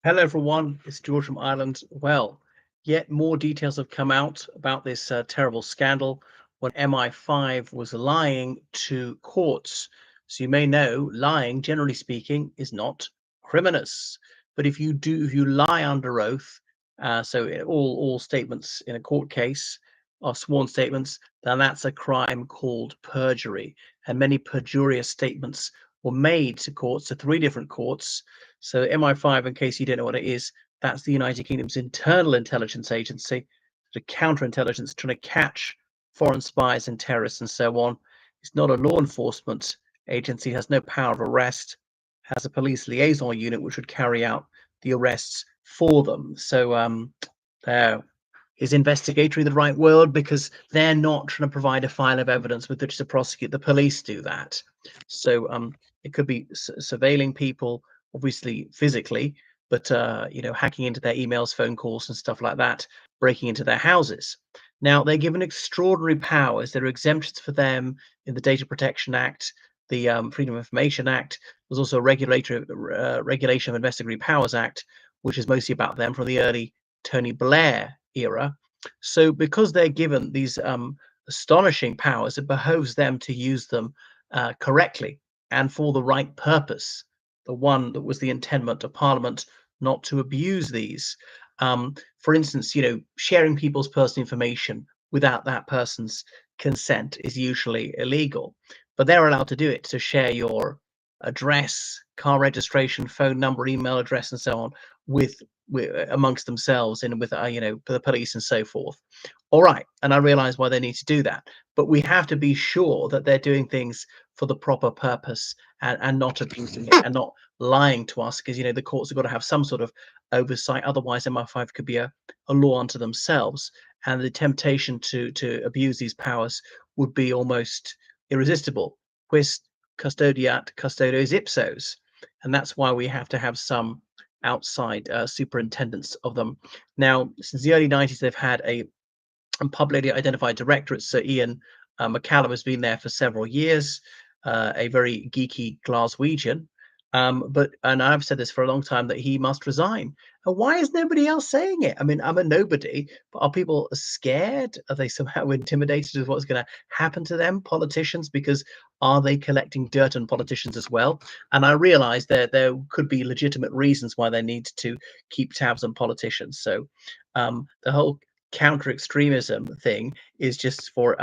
Hello, everyone. It's George from Ireland. Well, yet more details have come out about this terrible scandal when MI5 was lying to courts. So you may know, lying, generally speaking, is not criminous. But if you lie under oath, all statements in a court case are sworn statements, then that's a crime called perjury. And many perjurious statements were made to courts, to three different courts. So MI5, in case you don't know what it is, that's the United Kingdom's internal intelligence agency, the counterintelligence trying to catch foreign spies and terrorists and so on. It's not a law enforcement agency, has no power of arrest, has a police liaison unit which would carry out the arrests for them. So there is investigatory the right word, because they're not trying to provide a file of evidence with which to prosecute. The police do that. So it could be surveilling people, obviously physically, but hacking into their emails, phone calls, and stuff like that, breaking into their houses. Now they're given extraordinary powers. There are exemptions for them in the Data Protection Act, the Freedom of Information Act. There's also a Regulation of Investigatory Powers Act, which is mostly about them from the early Tony Blair era. So because they're given these astonishing powers, it behoves them to use them correctly and for the right purpose, the one that was the intendment of Parliament, not to abuse these. For instance, sharing people's personal information without that person's consent is usually illegal, but they're allowed to do it, to share your address, car registration, phone number, email address, and so on with amongst themselves and with the police and so forth. All right, and I realize why they need to do that, but we have to be sure that they're doing things for the proper purpose and not abusing it and not lying to us, because the courts have got to have some sort of oversight. Otherwise MI5 could be a law unto themselves, and the temptation to abuse these powers would be almost irresistible. Quis custodiat custodes ipsos, and that's why we have to have some outside superintendents of them. Now, since the early 90s, they've had a publicly identified director. It's Sir Ian McCallum, has been there for several years, a very geeky Glaswegian. And I've said this for a long time, that he must resign. And why is nobody else saying it? I mean, I'm a nobody, but are people scared? Are they somehow intimidated with what's going to happen to them, politicians? Because are they collecting dirt on politicians as well? And I realize there could be legitimate reasons why they need to keep tabs on politicians. So the whole counter extremism thing is just for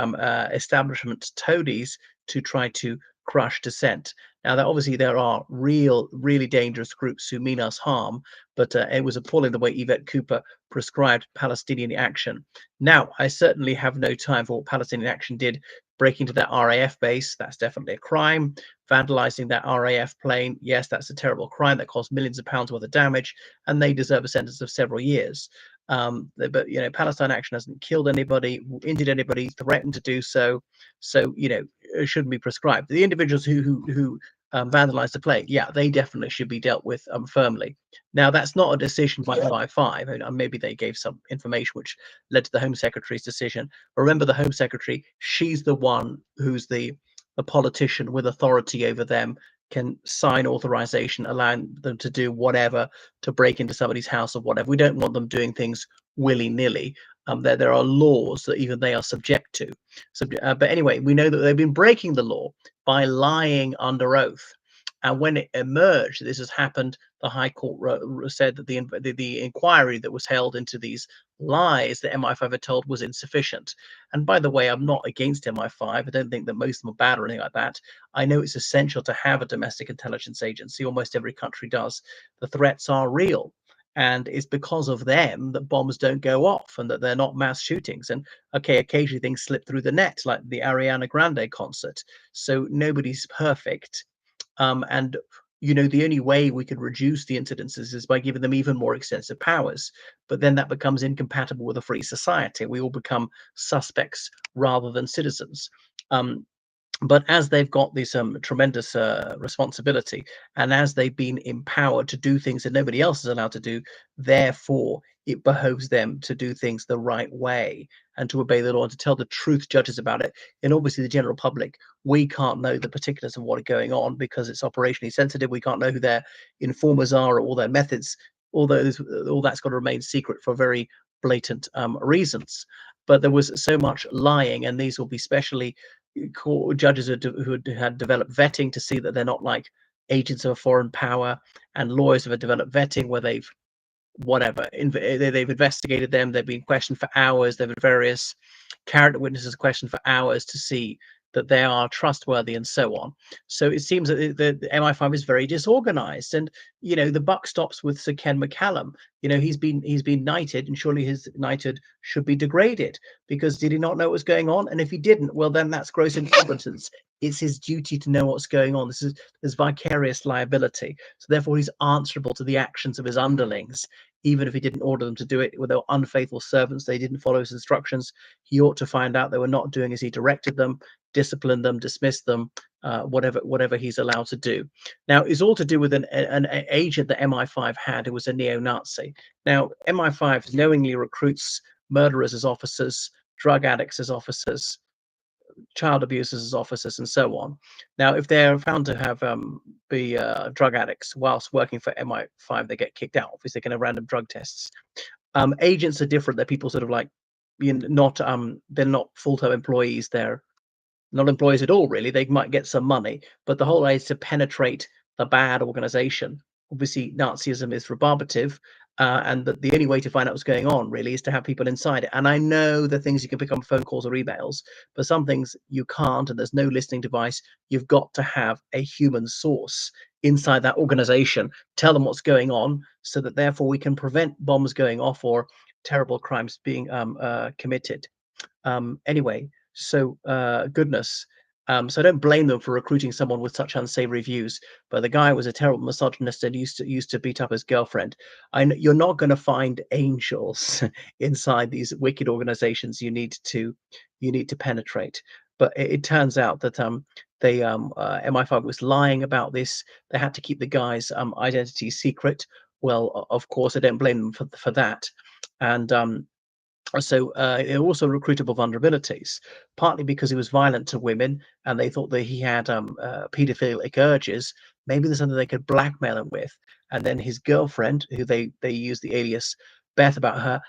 establishment toadies to try to crush dissent. Now, that obviously there are really dangerous groups who mean us harm, but it was appalling the way Yvette Cooper prescribed Palestinian action. Now, I certainly have no time for what Palestinian action did, breaking into that RAF base. That's definitely a crime. Vandalizing that RAF plane, yes, that's a terrible crime that caused millions of pounds worth of damage, and they deserve a sentence of several years. But Palestine action hasn't killed anybody, injured anybody, threatened to do so. So it shouldn't be prescribed. The individuals who vandalized the plane, yeah, they definitely should be dealt with firmly. Now, that's not a decision by MI5. Maybe they gave some information which led to the Home Secretary's decision. Remember, the Home Secretary, she's the one who's the politician with authority over them, can sign authorization allowing them to do whatever, to break into somebody's house or whatever. We don't want them doing things willy-nilly. There are laws that even they are subject to. So, but anyway, we know that they've been breaking the law by lying under oath. And when it emerged this has happened, the High Court said that the inquiry that was held into these lies that MI5 had told was insufficient. And by the way, I'm not against MI5. I don't think that most of them are bad or anything like that. I know it's essential to have a domestic intelligence agency. Almost every country does. The threats are real. And it's because of them that bombs don't go off and that they're not mass shootings. And okay, occasionally things slip through the net, like the Ariana Grande concert. So nobody's perfect. And the only way we could reduce the incidences is by giving them even more extensive powers. But then that becomes incompatible with a free society. We all become suspects rather than citizens. But as they've got this tremendous responsibility, and as they've been empowered to do things that nobody else is allowed to do, therefore it behoves them to do things the right way and to obey the law and to tell the truth judges about it. And obviously the general public, we can't know the particulars of what is going on because it's operationally sensitive. We can't know who their informers are or all their methods. although all that's got to remain secret for very blatant reasons. But there was so much lying, and these will be specially court judges who had developed vetting to see that they're not like agents of a foreign power, and lawyers who have developed vetting where they've whatever they've investigated them, they've been questioned for hours, they've had various character witnesses questioned for hours to see that they are trustworthy and so on. So it seems that the MI5 is very disorganized, and the buck stops with Sir Ken McCallum. He's been knighted, and surely his knighthood should be degraded, because did he not know what was going on? And if he didn't, well, then that's gross incompetence. It's his duty to know what's going on. There's vicarious liability, so therefore he's answerable to the actions of his underlings. Even if he didn't order them to do it, they were unfaithful servants, they didn't follow his instructions, he ought to find out they were not doing as he directed them, discipline them, dismiss them, whatever he's allowed to do. Now, it's all to do with an agent that MI5 had who was a neo-Nazi. Now, MI5 knowingly recruits murderers as officers, drug addicts as officers, child abusers as officers, and so on. Now, if they're found to have be drug addicts whilst working for MI5, they get kicked out. Obviously, they can have random drug tests. Agents are different. They're people sort of like, not they're not full-time employees. They're not employees at all, really. They might get some money, but the whole idea is to penetrate the bad organization. Obviously, Nazism is rebarbative, and the only way to find out what's going on, really, is to have people inside it. And I know the things you can pick up on phone calls or emails, but some things you can't, and there's no listening device. You've got to have a human source inside that organization, tell them what's going on, so that therefore we can prevent bombs going off or terrible crimes being committed. Anyway, so goodness. So I don't blame them for recruiting someone with such unsavory views. But the guy was a terrible misogynist and used to beat up his girlfriend. You're not going to find angels inside these wicked organizations. You need to penetrate. But it turns out that MI5 was lying about this. They had to keep the guy's identity secret. Well, of course, I don't blame them for that. And so also recruitable vulnerabilities, partly because he was violent to women and they thought that he had pedophilic urges. Maybe there's something they could blackmail him with. And then his girlfriend, who they used the alias Beth about her,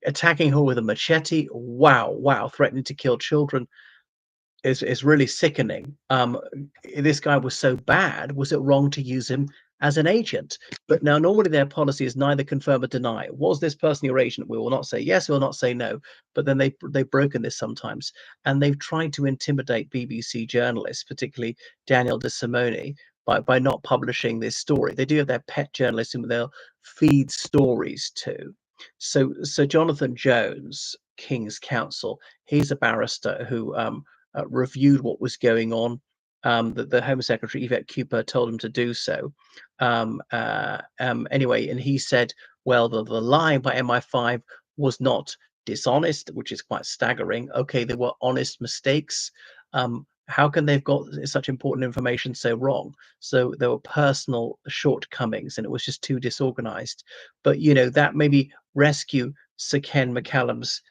attacking her with a machete. Wow, threatening to kill children is really sickening. This guy was so bad. Was it wrong to use him as an agent? But now, normally their policy is neither confirm or deny. Was this person your agent? We will not say yes, we will not say no. But then they've broken this sometimes, and they've tried to intimidate BBC journalists, particularly Daniel De Simone, by not publishing this story. They do have their pet journalists whom they'll feed stories to. So Jonathan Jones, King's Counsel, he's a barrister who reviewed what was going on. That the Home Secretary Yvette Cooper told him to do so. Anyway, and he said, well, the lie by MI5 was not dishonest, which is quite staggering. Okay, there were honest mistakes. How can they've got such important information so wrong? So there were personal shortcomings, and it was just too disorganized. But that maybe rescue Sir Ken McCallum's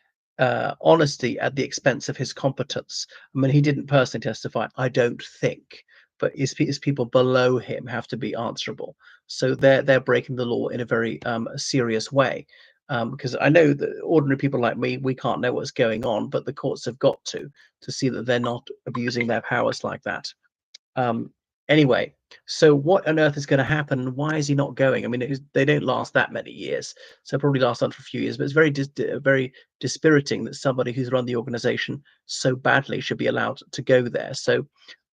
honesty at the expense of his competence. I mean, he didn't personally testify, I don't think, but his people below him have to be answerable. So they're breaking the law in a very serious way. Because I know that ordinary people like me, we can't know what's going on, but the courts have got to see that they're not abusing their powers like that. Anyway, so what on earth is going to happen? Why is he not going? I mean, they don't last that many years, so probably last on for a few years. But it's very dispiriting that somebody who's run the organization so badly should be allowed to go there. So,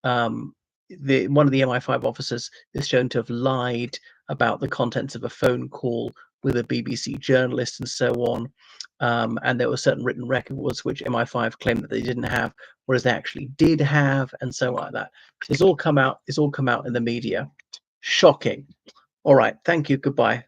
one of the MI5 officers is shown to have lied about the contents of a phone call with a BBC journalist and so on. And there were certain written records which MI5 claimed that they didn't have, whereas they actually did have, and so on like that. It's all come out in the media. Shocking. All right. Thank you. Goodbye.